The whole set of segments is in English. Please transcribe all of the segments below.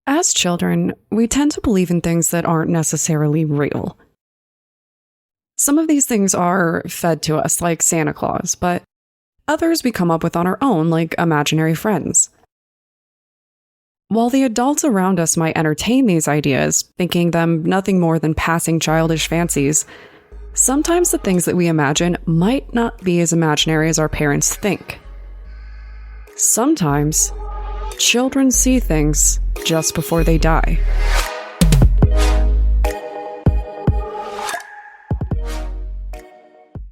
As children, we tend to believe in things that aren't necessarily real. Some of these things are fed to us, like Santa Claus, but others we come up with on our own, like imaginary friends. While the adults around us might entertain these ideas, thinking them nothing more than passing childish fancies, sometimes the things that we imagine might not be as imaginary as our parents think. Sometimes, children see things just before they die.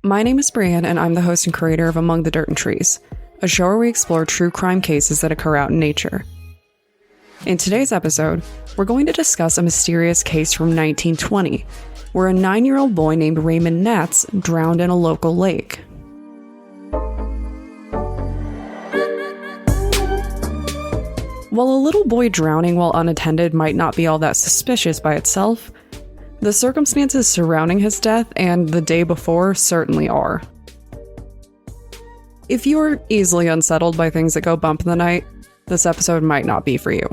My name is Brianne, and I'm the host and creator of Among the Dirt and Trees, a show where we explore true crime cases that occur out in nature. In today's episode, we're going to discuss a mysterious case from 1920, where a 9-year-old boy named Raymond Naatz drowned in a local lake. While a little boy drowning while unattended might not be all that suspicious by itself, the circumstances surrounding his death and the day before certainly are. If you are easily unsettled by things that go bump in the night, this episode might not be for you.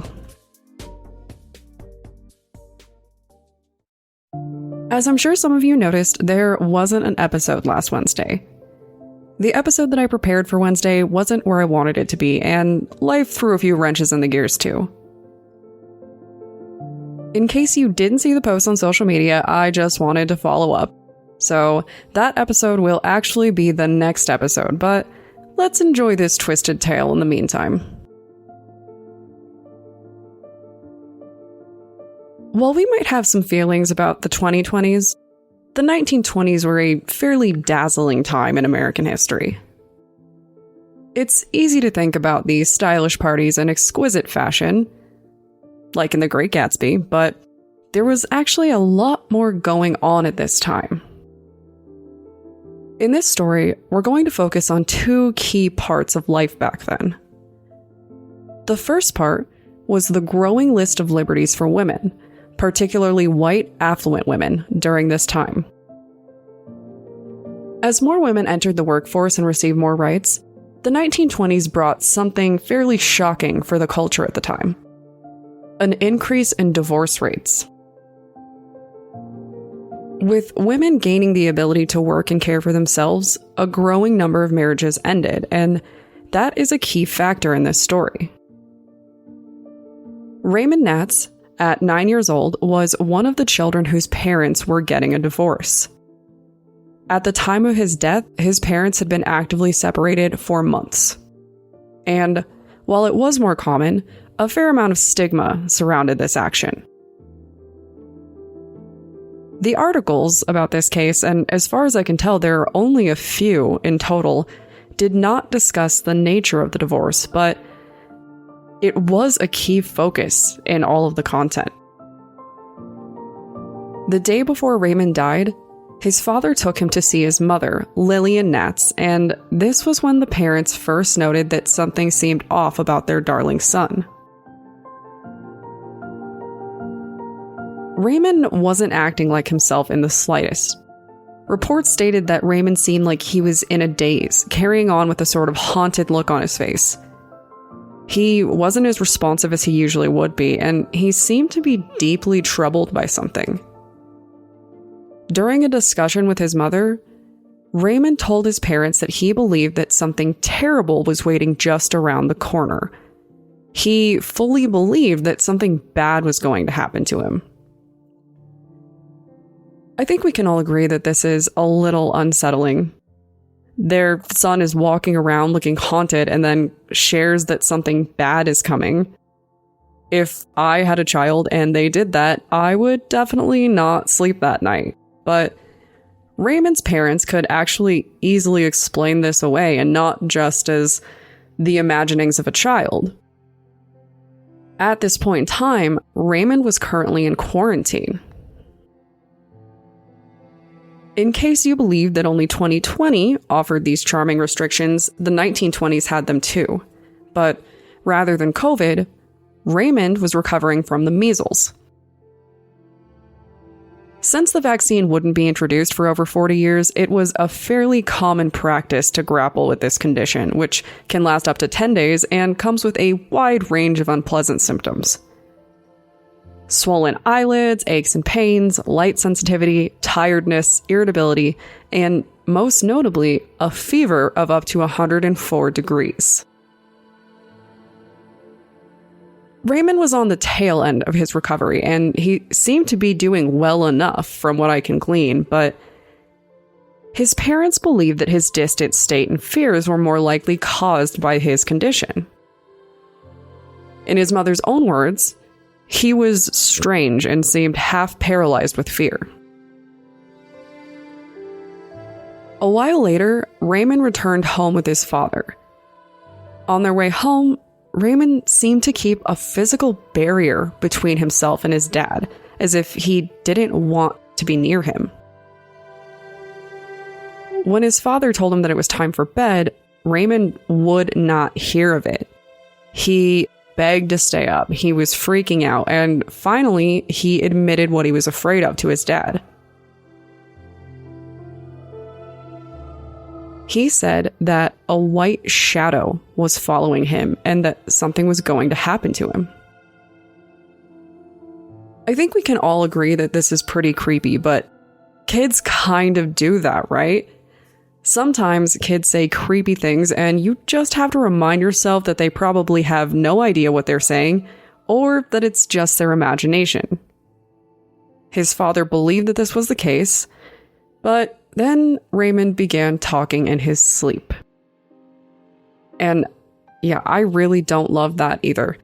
As I'm sure some of you noticed, there wasn't an episode last Wednesday. The episode that I prepared for Wednesday wasn't where I wanted it to be, and life threw a few wrenches in the gears too. In case you didn't see the post on social media, I just wanted to follow up. So that episode will actually be the next episode, but let's enjoy this twisted tale in the meantime. While we might have some feelings about the 2020s, the 1920s were a fairly dazzling time in American history. It's easy to think about these stylish parties in exquisite fashion, like in The Great Gatsby, but there was actually a lot more going on at this time. In this story, we're going to focus on two key parts of life back then. The first part was the growing list of liberties for women, particularly white, affluent women, during this time. As more women entered the workforce and received more rights, the 1920s brought something fairly shocking for the culture at the time: an increase in divorce rates. With women gaining the ability to work and care for themselves, a growing number of marriages ended, and that is a key factor in this story. Raymond Naatz, at 9 years old, was one of the children whose parents were getting a divorce. At the time of his death, his parents had been actively separated for months. And while it was more common, a fair amount of stigma surrounded this action. The articles about this case, and as far as I can tell, there are only a few in total, did not discuss the nature of the divorce, but it was a key focus in all of the content. The day before Raymond died, his father took him to see his mother, Lillian Naatz, and this was when the parents first noted that something seemed off about their darling son. Raymond wasn't acting like himself in the slightest. Reports stated that Raymond seemed like he was in a daze, carrying on with a sort of haunted look on his face. He wasn't as responsive as he usually would be, and he seemed to be deeply troubled by something. During a discussion with his mother, Raymond told his parents that he believed that something terrible was waiting just around the corner. He fully believed that something bad was going to happen to him. I think we can all agree that this is a little unsettling. Their son is walking around looking haunted and then shares that something bad is coming. If I had a child and they did that, I would definitely not sleep that night. But Raymond's parents could actually easily explain this away, and not just as the imaginings of a child. At this point in time, Raymond was currently in quarantine. In case you believe that only 2020 offered these charming restrictions, the 1920s had them too. But rather than COVID, Raymond was recovering from the measles. Since the vaccine wouldn't be introduced for over 40 years, it was a fairly common practice to grapple with this condition, which can last up to 10 days and comes with a wide range of unpleasant symptoms. swollen eyelids, aches and pains, light sensitivity, tiredness, irritability, and most notably, a fever of up to 104 degrees. Raymond was on the tail end of his recovery, and he seemed to be doing well enough from what I can glean, but his parents believed that his distant state and fears were more likely caused by his condition. In his mother's own words, he was strange and seemed half paralyzed with fear. A while later, Raymond returned home with his father. On their way home, Raymond seemed to keep a physical barrier between himself and his dad, as if he didn't want to be near him. When his father told him that it was time for bed, Raymond would not hear of it. He begged to stay up. He was freaking out, and finally, he admitted what he was afraid of to his dad. He said that a white shadow was following him and that something was going to happen to him. I think we can all agree that this is pretty creepy, but kids kind of do that, right? Sometimes kids say creepy things and you just have to remind yourself that they probably have no idea what they're saying or that it's just their imagination. His father believed that this was the case, but then Raymond began talking in his sleep. And yeah, I really don't love that either.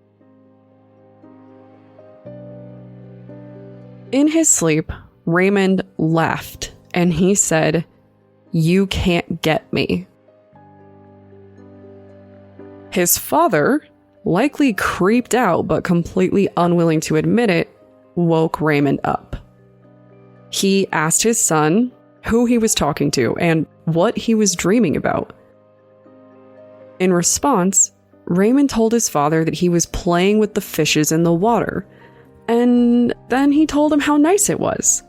In his sleep, Raymond laughed and he said, "You can't get me." His father, likely creeped out but completely unwilling to admit it, woke Raymond up. He asked his son who he was talking to and what he was dreaming about. In response, Raymond told his father that he was playing with the fishes in the water, and then he told him how nice it was.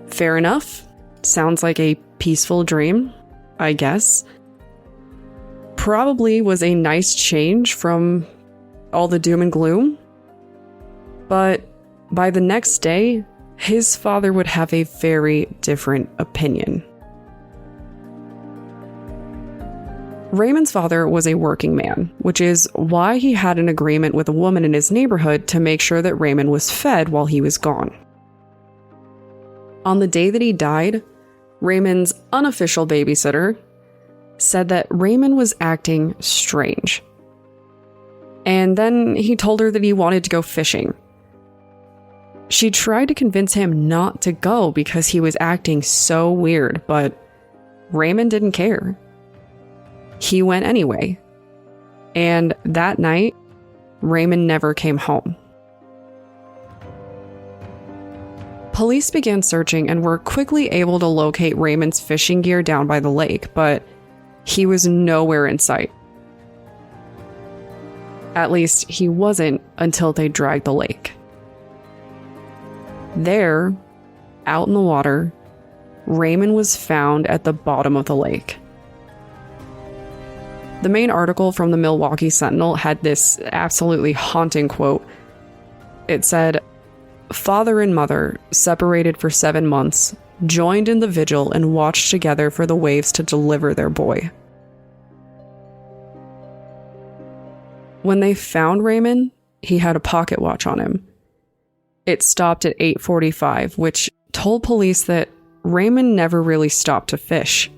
Fair enough. Sounds like a peaceful dream, I guess. Probably was a nice change from all the doom and gloom. But by the next day, his father would have a very different opinion. Raymond's father was a working man, which is why he had an agreement with a woman in his neighborhood to make sure that Raymond was fed while he was gone. On the day that he died, Raymond's unofficial babysitter said that Raymond was acting strange. And then he told her that he wanted to go fishing. She tried to convince him not to go because he was acting so weird, but Raymond didn't care. He went anyway. And that night, Raymond never came home. Police began searching and were quickly able to locate Raymond's fishing gear down by the lake, but he was nowhere in sight. At least, he wasn't until they dragged the lake. There, out in the water, Raymond was found at the bottom of the lake. The main article from the Milwaukee Sentinel had this absolutely haunting quote. It said, "Father and mother, separated for 7 months, joined in the vigil and watched together for the waves to deliver their boy." When they found Raymond, he had a pocket watch on him. It stopped at 8:45, which told police that Raymond never really stopped to fish.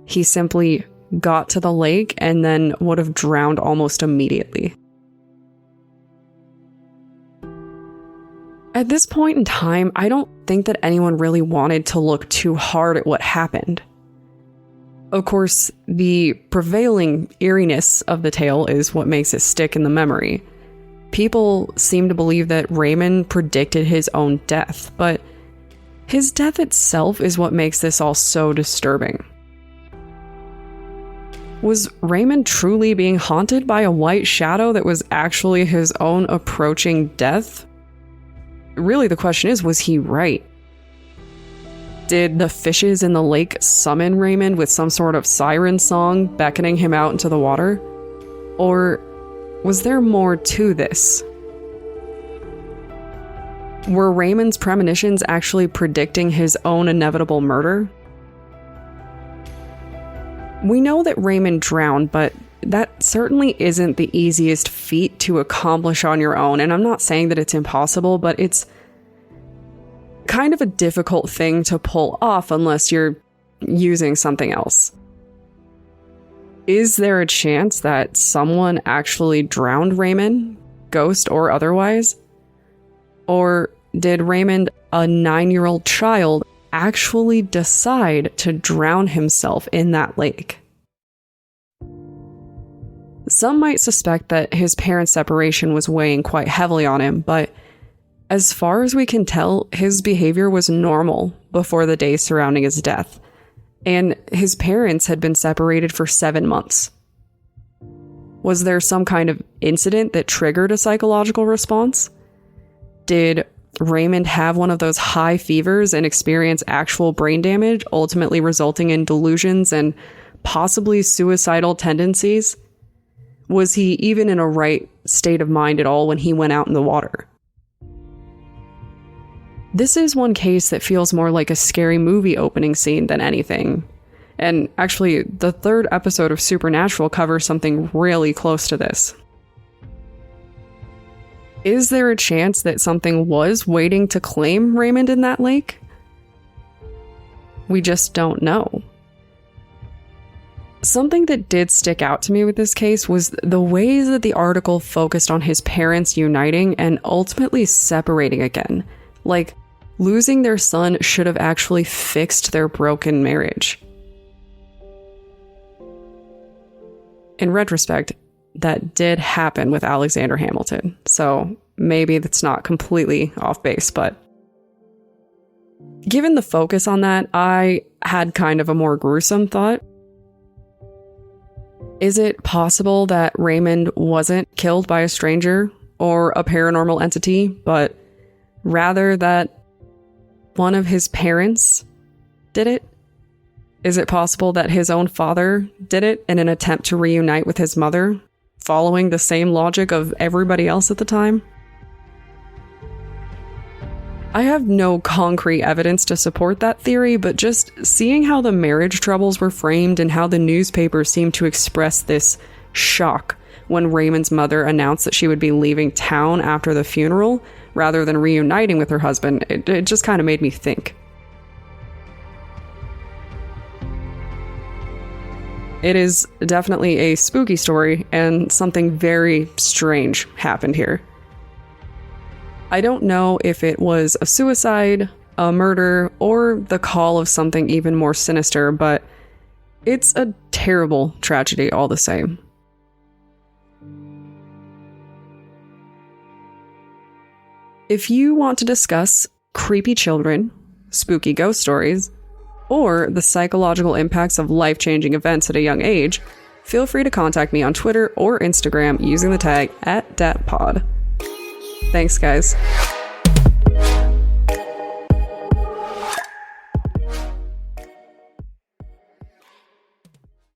He simply got to the lake and then would have drowned almost immediately. At this point in time, I don't think that anyone really wanted to look too hard at what happened. Of course, the prevailing eeriness of the tale is what makes it stick in the memory. People seem to believe that Raymond predicted his own death, but his death itself is what makes this all so disturbing. Was Raymond truly being haunted by a white shadow that was actually his own approaching death? Really, the question is, was he right? Did the fishes in the lake summon Raymond with some sort of siren song beckoning him out into the water? Or was there more to this? Were Raymond's premonitions actually predicting his own inevitable murder? We know that Raymond drowned, but that certainly isn't the easiest feat to accomplish on your own. And I'm not saying that it's impossible, but it's kind of a difficult thing to pull off unless you're using something else. Is there a chance that someone actually drowned Raymond, ghost or otherwise? Or did Raymond, a 9-year-old child, actually decide to drown himself in that lake? Some might suspect that his parents' separation was weighing quite heavily on him, but as far as we can tell, his behavior was normal before the days surrounding his death, and his parents had been separated for 7 months. Was there some kind of incident that triggered a psychological response? Did Raymond have one of those high fevers and experience actual brain damage, ultimately resulting in delusions and possibly suicidal tendencies? Was he even in a right state of mind at all when he went out in the water? This is one case that feels more like a scary movie opening scene than anything. And actually, the 3rd episode of Supernatural covers something really close to this. Is there a chance that something was waiting to claim Raymond in that lake? We just don't know. Something that did stick out to me with this case was the ways that the article focused on his parents uniting and ultimately separating again. Like, losing their son should have actually fixed their broken marriage. In retrospect, that did happen with Alexander Hamilton, so maybe that's not completely off base, but given the focus on that, I had kind of a more gruesome thought. Is it possible that Raymond wasn't killed by a stranger or a paranormal entity, but rather that one of his parents did it? Is it possible that his own father did it in an attempt to reunite with his mother, following the same logic of everybody else at the time? I have no concrete evidence to support that theory, but just seeing how the marriage troubles were framed and how the newspapers seemed to express this shock when Raymond's mother announced that she would be leaving town after the funeral rather than reuniting with her husband, it just kind of made me think. It is definitely a spooky story, and something very strange happened here. I don't know if it was a suicide, a murder, or the call of something even more sinister, but it's a terrible tragedy all the same. If you want to discuss creepy children, spooky ghost stories, or the psychological impacts of life-changing events at a young age, feel free to contact me on Twitter or Instagram using the tag @datpod. Thanks, guys.